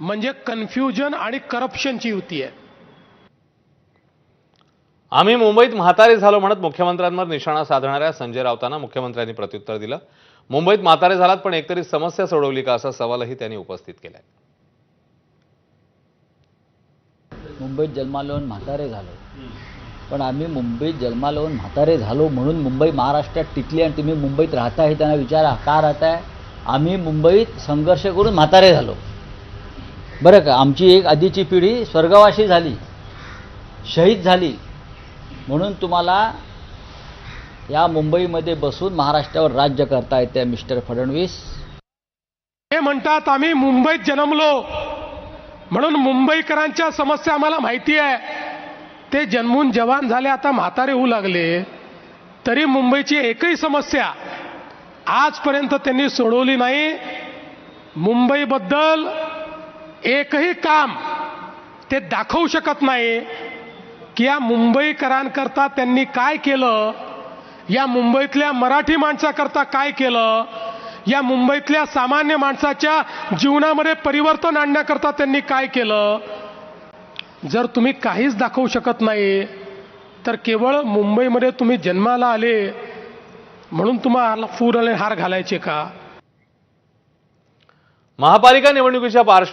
म्हणजे कन्फ्युजन आणि करप्शनची युती आहे. आम्ही मुंबईत म्हातारे झालो म्हणत मुख्यमंत्र्यांवर निशाणा साधणाऱ्या संजय राऊतांना मुख्यमंत्र्यांनी प्रत्युत्तर दिलं. मुंबईत म्हातारे झालात पण एकतरी समस्या सोडवली का असा सवालही त्यांनी उपस्थित केलाय. मुंबईत जन्माला येऊन म्हातारे झालो, पण आम्ही मुंबईत जन्माला येऊन म्हातारे झालो म्हणून मुंबई महाराष्ट्रात टिकली आणि तुम्ही मुंबईत राहता हे त्यांना विचारा, का राहताय? आम्ही मुंबईत संघर्ष करून म्हातारे झालो, बरं का. आमची एक आधीची पिढी स्वर्गवासी झाली, शहीद झाली, म्हणून तुम्हाला या मुंबईमध्ये बसून महाराष्ट्रावर राज्य करता येते मिस्टर फडणवीस. हे म्हणतात आम्ही मुंबईत जन्मलो म्हणून मुंबईकरांच्या समस्या आम्हाला माहिती आहे. ते जन्मून जवान झाले, आता म्हातारे होऊ लागले, तरी मुंबईची एकही समस्या आजपर्यंत त्यांनी सोडवली नाही. मुंबईबद्दल एकही काम ते दाखवू शकत नाही की या मुंबईकरांकरता त्यांनी काय केलं, या मुंबईतल्या मराठी माणसाकरता काय केलं, या मुंबईतल्या सामान्य माणसाच्या जीवनामध्ये परिवर्तन आणण्याकरता त्यांनी काय केलं. जर तुम्ही काहीच दाखवू शकत नाही तर केवळ मुंबईमध्ये तुम्ही जन्माला आले म्हणून तुम्हाला फूल आणि हार घालायचे का? महापालिका निवडणुकीच्या